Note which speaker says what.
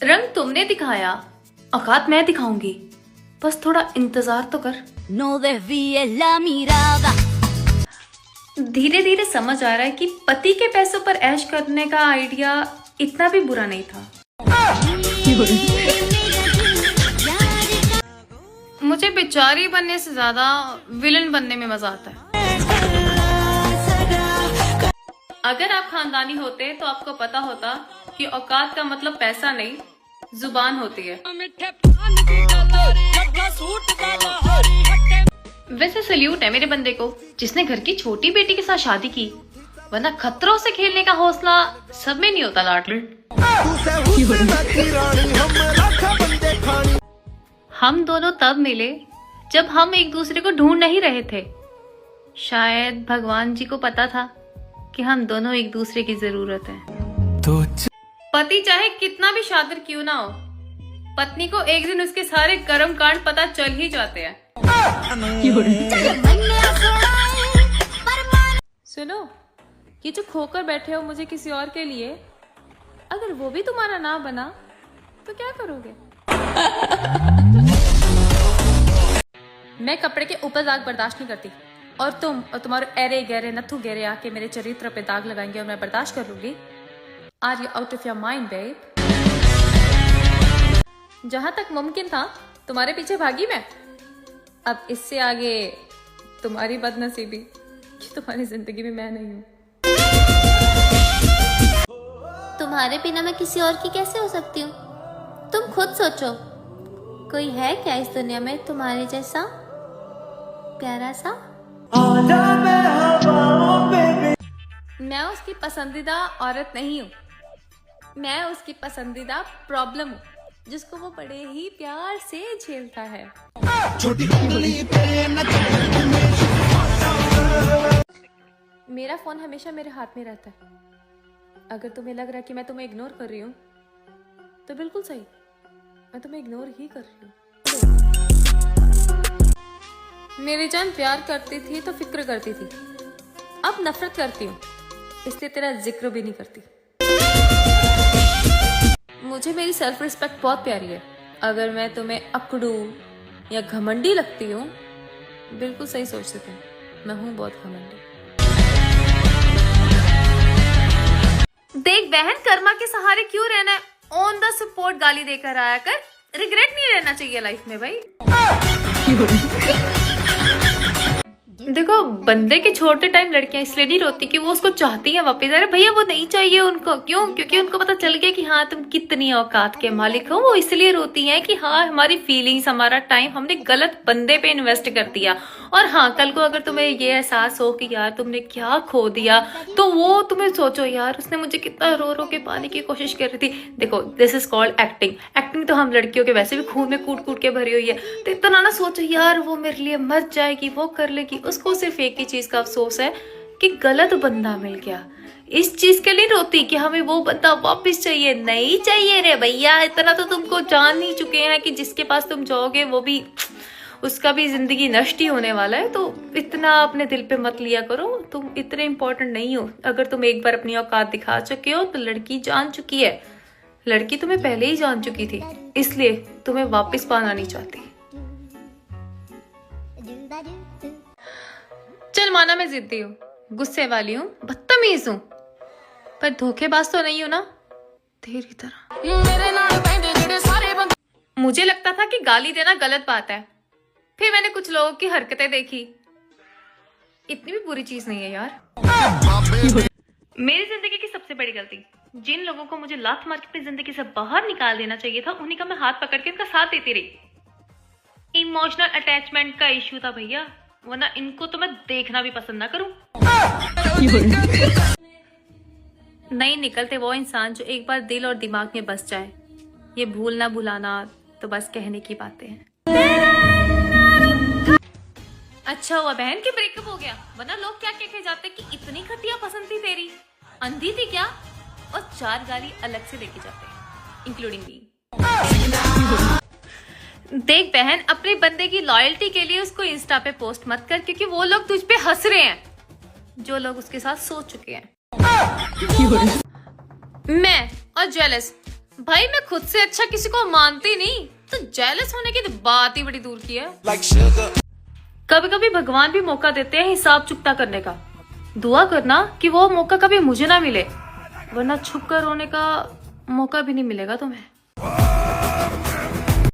Speaker 1: रंग तुमने दिखाया, औकात मैं दिखाऊंगी, बस थोड़ा इंतजार तो कर।
Speaker 2: No desvíes la mirada.
Speaker 1: धीरे धीरे समझ आ रहा है कि पति के पैसों पर ऐश करने का आइडिया इतना भी बुरा नहीं था। मुझे बेचारी बनने से ज्यादा विलन बनने में मजा आता है। अगर आप खानदानी होते तो आपको पता होता कि औकात का मतलब पैसा नहीं, जुबान होती है। वैसे सल्यूट है मेरे बंदे को जिसने घर की छोटी बेटी के साथ शादी की, वरना खतरों से खेलने का हौसला सब में नहीं होता लाडले। हम दोनों तब मिले जब हम एक दूसरे को ढूंढ नहीं रहे थे। शायद भगवान जी को पता था कि हम दोनों एक दूसरे की जरूरत है। पति चाहे कितना भी शातिर क्यों ना हो, पत्नी को एक दिन उसके सारे कर्म कांड पता चल ही जाते हैं। सुनो, ये जो खोकर बैठे हो मुझे किसी और के लिए, अगर वो भी तुम्हारा ना बना तो क्या करोगे? मैं कपड़े के ऊपर दाग बर्दाश्त नहीं करती, और तुम और तुम्हारे एरे गहरे नथु गहरे आके मेरे चरित्र पे दाग लगाएंगे और मैं बर्दाश्त कर लूंगी। Are you out of your mind babe? जहां तक मुमकिन था तुम्हारे पीछे भागी मैं, अब इससे आगे तुम्हारी बदनसीबी कि तुम्हारी जिंदगी में मैं नहीं हूँ।
Speaker 2: तुम्हारे बिना मैं किसी और की कैसे हो सकती हूँ? तुम खुद सोचो, कोई है क्या इस दुनिया में तुम्हारे जैसा प्यारा सा?
Speaker 1: मैं उसकी पसंदीदा औरत नहीं हूँ, मैं उसकी पसंदीदा प्रॉब्लम हूँ जिसको वो बड़े ही प्यार से झेलता है। मेरा फोन हमेशा मेरे हाथ में रहता है। अगर तुम्हें लग रहा है कि मैं तुम्हें इग्नोर कर रही हूँ तो बिल्कुल सही, मैं तुम्हें इग्नोर ही कर रही हूँ। मेरी जान प्यार करती थी तो फिक्र करती थी, अब नफरत करती हूँ इसलिए तेरा जिक्र भी नहीं करती। मुझे मेरी सेल्फ रिस्पेक्ट बहुत प्यारी है। अगर मैं तुम्हें अकड़ू या घमंडी लगती हूँ, बिल्कुल सही सोचते तुम, मैं हूँ बहुत घमंडी। देख बहन, कर्मा के सहारे क्यों रहना है, ऑन द स्पॉट गाली देकर आया कर, रिग्रेट नहीं रहना चाहिए लाइफ में भाई। देखो, बंदे के छोड़ते टाइम लड़कियां इसलिए नहीं रोती कि वो उसको चाहती हैं वापस। अरे भैया वो नहीं चाहिए उनको, क्यों? क्योंकि उनको पता चल गया कि हाँ तुम कितनी औकात के मालिक हो। वो इसलिए रोती हैं कि हाँ हमारी फीलिंग्स, हमारा टाइम हमने गलत बंदे पे इन्वेस्ट कर दिया। और हाँ, कल को अगर तुम्हें ये एहसास हो कि यार तुमने क्या खो दिया, तो वो तुम्हें सोचो यार उसने मुझे कितना रो रो के पाने की कोशिश कर रही थी। देखो, this is called acting. Acting तो हम लड़कियों के वैसे भी खून में कूट कूट के भरी हुई है। तो इतना ना सोचो यार वो मेरे लिए मर जाएगी, वो कर लेगी। उसको सिर्फ एक ही चीज का अफसोस है कि गलत बंदा मिल गया। इस चीज के लिए रोती कि हमें वो बंदा वापस चाहिए। नहीं चाहिए रे भैया, इतना तो तुमको जान ही चुके हैं कि जिसके पास तुम जाओगे वो भी, उसका भी जिंदगी नष्ट ही होने वाला है। तो इतना अपने दिल पे मत लिया करो, तुम इतने इंपॉर्टेंट नहीं हो। अगर तुम एक बार अपनी औकात दिखा चुके हो तो लड़की जान चुकी है। लड़की तुम्हें पहले ही जान चुकी थी, इसलिए तुम्हें वापस पाना नहीं चाहती। चल माना मैं जिद्दी हूँ, गुस्से वाली हूँ, बदतमीज हूँ, पर धोखेबाज तो नहीं हूँ ना तेरी तरह। मुझे लगता था कि गाली देना गलत बात है, फिर मैंने कुछ लोगों की हरकतें देखी, इतनी भी बुरी चीज नहीं है यार। मेरी जिंदगी की सबसे बड़ी गलती, जिन लोगों को मुझे लात मार के अपनी जिंदगी से बाहर निकाल देना चाहिए था, उन्हीं का मैं हाथ पकड़ के उनका साथ देती रही। इमोशनल अटैचमेंट का इश्यू था भैया, वरना इनको तो मैं देखना भी पसंद ना करूं। नहीं निकलते वो इंसान जो एक बार दिल और दिमाग में बस जाए। ये भूलना भुलाना तो बस कहने की बातें हैं। अच्छा हुआ बहन के ब्रेकअप हो गया, वरना लोग क्या कह के जाते कि इतनी घटिया पसंद थी तेरी, अंधी थी क्या? और 4 गाली अलग से देके जाते, इंक्लूडिंग मी। देख बहन, अपने बंदे की लॉयल्टी के लिए उसको इंस्टा पे पोस्ट मत कर, क्योंकि वो लोग तुझ पे हंस रहे हैं जो लोग उसके साथ सो चुके हैं। मैं और जेलस भाई मैं खुद से अच्छा किसी को मानती नहीं, तो जेलस होने की तो बात ही बड़ी दूर की है। कभी कभी भगवान भी मौका देते हैं हिसाब चुकता करने का। दुआ करना कि वो मौका कभी मुझे ना मिले, वरना छुप कर रोने का मौका भी नहीं मिलेगा तुम्हें।